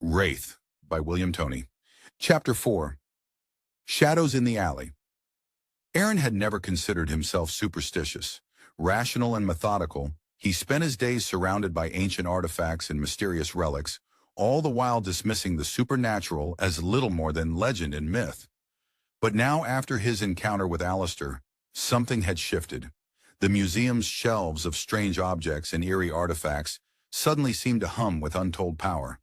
Wraith by William Toney. Chapter 4. Shadows in the Alley. Aaron had never considered himself superstitious. Rational and methodical, he spent his days surrounded by ancient artifacts and mysterious relics, all the while dismissing the supernatural as little more than legend and myth. But now, after his encounter with Allistor, something had shifted. The museum's shelves of strange objects and eerie artifacts suddenly seemed to hum with untold power.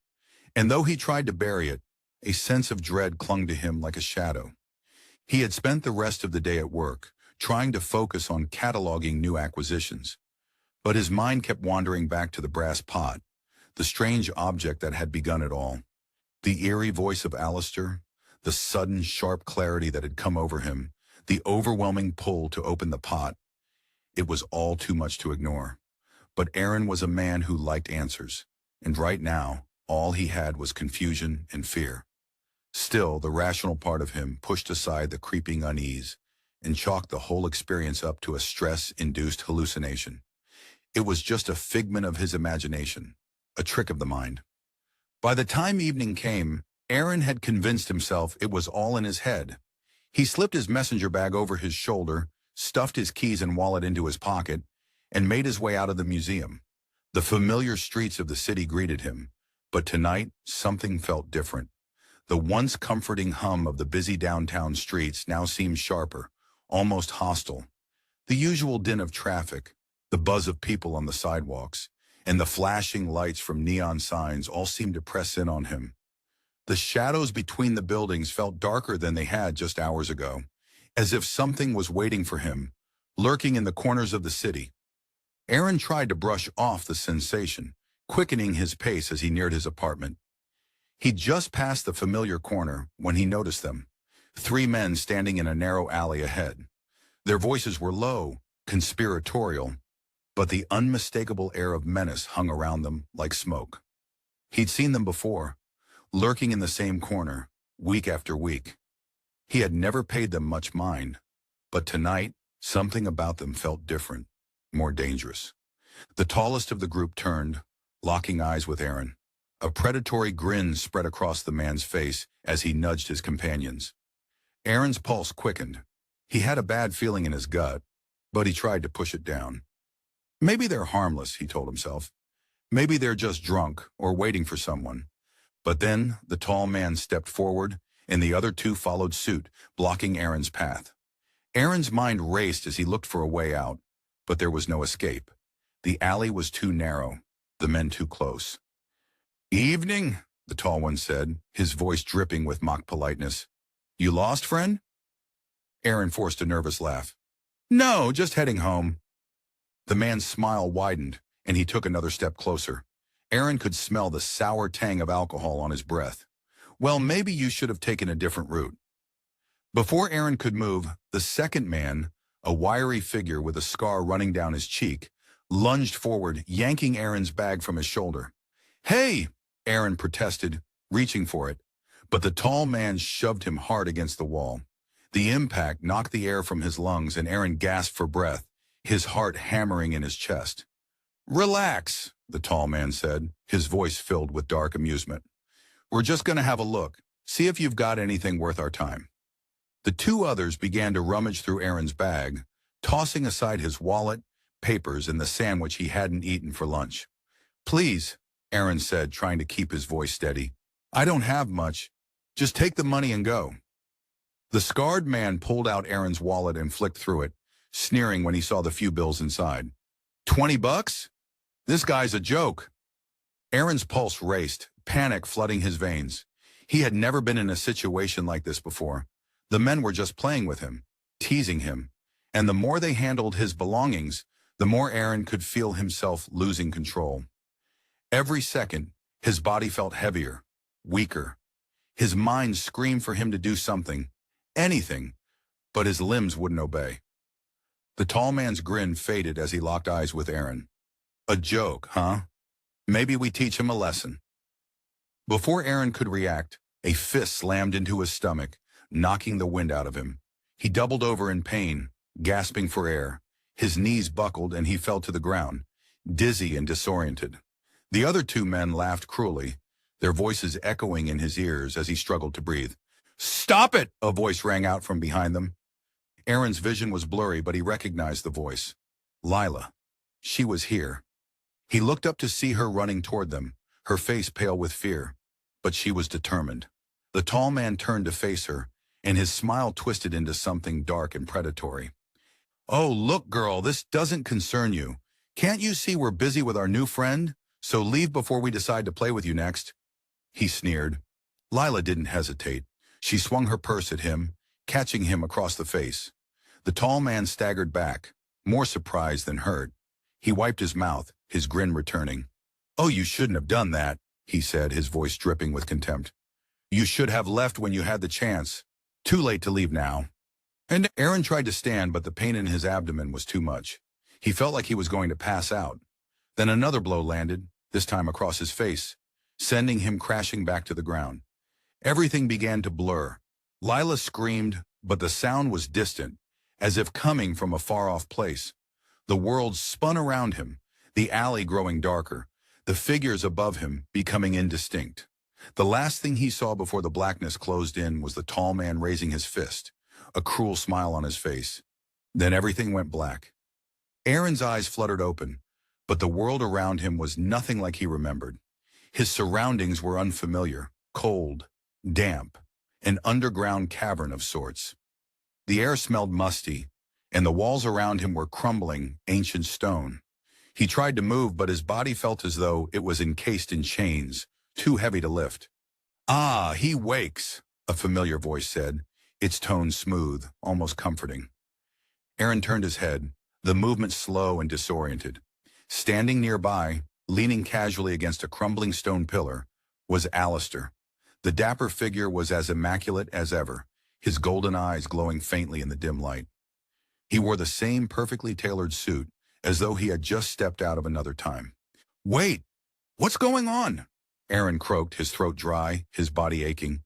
And though he tried to bury it, a sense of dread clung to him like a shadow. He had spent the rest of the day at work, trying to focus on cataloging new acquisitions. But his mind kept wandering back to the brass pot, the strange object that had begun it all. The eerie voice of Allistor, the sudden, sharp clarity that had come over him, the overwhelming pull to open the pot. It was all too much to ignore. But Aaron was a man who liked answers, and right now, all he had was confusion and fear. Still, the rational part of him pushed aside the creeping unease and chalked the whole experience up to a stress-induced hallucination. It was just a figment of his imagination, a trick of the mind. By the time evening came, Aaron had convinced himself it was all in his head. He slipped his messenger bag over his shoulder, stuffed his keys and wallet into his pocket, and made his way out of the museum. The familiar streets of the city greeted him, but tonight something felt different. The once comforting hum of the busy downtown streets now seemed sharper, almost hostile. The usual din of traffic, the buzz of people on the sidewalks, and the flashing lights from neon signs all seemed to press in on him. The shadows between the buildings felt darker than they had just hours ago, as if something was waiting for him, lurking in the corners of the city. Aaron tried to brush off the sensation, quickening his pace as he neared his apartment. He'd just passed the familiar corner when he noticed them, 3 men standing in a narrow alley ahead. Their voices were low, conspiratorial, but the unmistakable air of menace hung around them like smoke. He'd seen them before, lurking in the same corner, week after week. He had never paid them much mind, but tonight, something about them felt different, more dangerous. The tallest of the group turned, locking eyes with Aaron. A predatory grin spread across the man's face as he nudged his companions. Aaron's pulse quickened. He had a bad feeling in his gut, but he tried to push it down. Maybe they're harmless, he told himself. Maybe they're just drunk or waiting for someone. But then the tall man stepped forward, and the other 2 followed suit, blocking Aaron's path. Aaron's mind raced as he looked for a way out, but there was no escape. The alley was too narrow, the men too close. "Evening," the tall one said, his voice dripping with mock politeness. "You lost, friend?" Aaron forced a nervous laugh. "No, just heading home." The man's smile widened, and he took another step closer. Aaron could smell the sour tang of alcohol on his breath. "Well, maybe you should have taken a different route." Before Aaron could move, the second man, a wiry figure with a scar running down his cheek, lunged forward, yanking Aaron's bag from his shoulder. "Hey!" Aaron protested, reaching for it, but the tall man shoved him hard against the wall. The impact knocked the air from his lungs, and Aaron gasped for breath, his heart hammering in his chest. "Relax," the tall man said, his voice filled with dark amusement. "We're just going to have a look, see if you've got anything worth our time." The 2 others began to rummage through Aaron's bag, tossing aside his wallet, papers, and the sandwich he hadn't eaten for lunch. "Please," Aaron said, trying to keep his voice steady. "I don't have much. Just take the money and go." The scarred man pulled out Aaron's wallet and flicked through it, sneering when he saw the few bills inside. $20? This guy's a joke." Aaron's pulse raced, panic flooding his veins. He had never been in a situation like this before. The men were just playing with him, teasing him, and the more they handled his belongings, the more Aaron could feel himself losing control. Every second, his body felt heavier, weaker. His mind screamed for him to do something, anything, but his limbs wouldn't obey. The tall man's grin faded as he locked eyes with Aaron. "A joke, huh? Maybe we teach him a lesson." Before Aaron could react, a fist slammed into his stomach, knocking the wind out of him. He doubled over in pain, gasping for air. His knees buckled and he fell to the ground, dizzy and disoriented. The other 2 men laughed cruelly. their voices echoing in his ears as he struggled to breathe. "Stop it!" a voice rang out from behind them. Aaron's vision was blurry, but he recognized the voice. Lilah. She was here. He looked up to see her running toward them, her face pale with fear. But she was determined. The tall man turned to face her, and his smile twisted into something dark and predatory. "Oh, look, girl, this doesn't concern you. Can't you see we're busy with our new friend? So leave before we decide to play with you next." He sneered. Lilah didn't hesitate. She swung her purse at him, catching him across the face. The tall man staggered back, more surprised than hurt. He wiped his mouth, his grin returning. "Oh, you shouldn't have done that," he said, his voice dripping with contempt. "You should have left when you had the chance. Too late to leave now." And Aaron tried to stand, but the pain in his abdomen was too much. He felt like he was going to pass out. Then another blow landed, this time across his face, sending him crashing back to the ground. Everything began to blur. Lilah screamed, but the sound was distant, as if coming from a far-off place. The world spun around him, the alley growing darker, the figures above him becoming indistinct. The last thing he saw before the blackness closed in was the tall man raising his fist, a cruel smile on his face. Then everything went black. Aaron's eyes fluttered open, but the world around him was nothing like he remembered. His surroundings were unfamiliar, cold, damp, an underground cavern of sorts. The air smelled musty, and the walls around him were crumbling, ancient stone. He tried to move, but his body felt as though it was encased in chains, too heavy to lift. "Ah, he wakes," a familiar voice said, its tone smooth, almost comforting. Aaron turned his head, the movement slow and disoriented. Standing nearby, leaning casually against a crumbling stone pillar, was Allistor. The dapper figure was as immaculate as ever, his golden eyes glowing faintly in the dim light. He wore the same perfectly tailored suit, as though he had just stepped out of another time. "Wait, what's going on?" Aaron croaked, his throat dry, his body aching.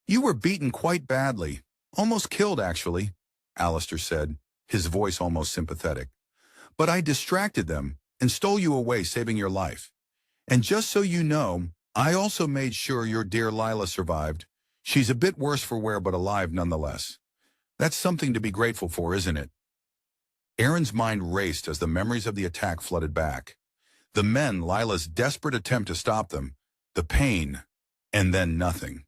"You were beaten quite badly. Almost killed, actually," Allistor said, his voice almost sympathetic. "But I distracted them and stole you away, saving your life. And just so you know, I also made sure your dear Lilah survived. She's a bit worse for wear, but alive nonetheless. That's something to be grateful for, isn't it?" Aaron's mind raced as the memories of the attack flooded back. The men, Lilah's desperate attempt to stop them, the pain, and then nothing.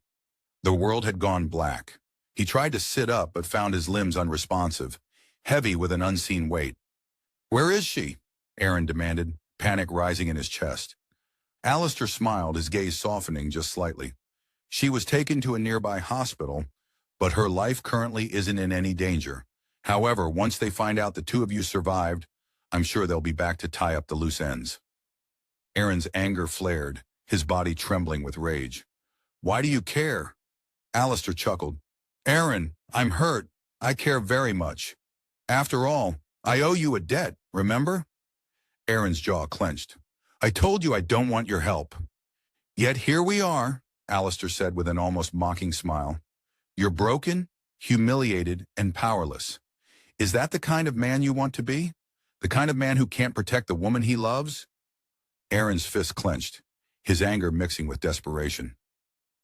The world had gone black. He tried to sit up, but found his limbs unresponsive, heavy with an unseen weight. "Where is she?" Aaron demanded, panic rising in his chest. Allistor smiled, his gaze softening just slightly. "She was taken to a nearby hospital, but her life currently isn't in any danger. However, once they find out the two of you survived, I'm sure they'll be back to tie up the loose ends." Aaron's anger flared, his body trembling with rage. "Why do you care?" Allistor chuckled. "Aaron, I'm hurt. I care very much. After all, I owe you a debt, remember?" Aaron's jaw clenched. "I told you I don't want your help." "Yet here we are," Allistor said with an almost mocking smile. "You're broken, humiliated, and powerless. Is that the kind of man you want to be? The kind of man who can't protect the woman he loves?" Aaron's fist clenched, his anger mixing with desperation.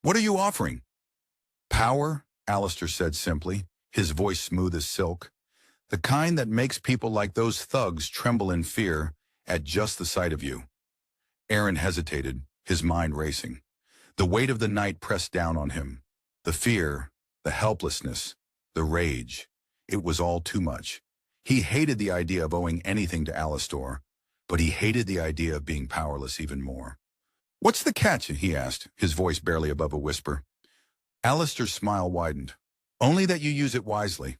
"What are you offering?" "Power," Allistor said simply, his voice smooth as silk. "The kind that makes people like those thugs tremble in fear at just the sight of you." Aaron hesitated, his mind racing. The weight of the night pressed down on him. The fear, the helplessness, the rage. It was all too much. He hated the idea of owing anything to Allistor, but he hated the idea of being powerless even more. "What's the catch?" he asked, his voice barely above a whisper. Allistor's smile widened. "Only that you use it wisely.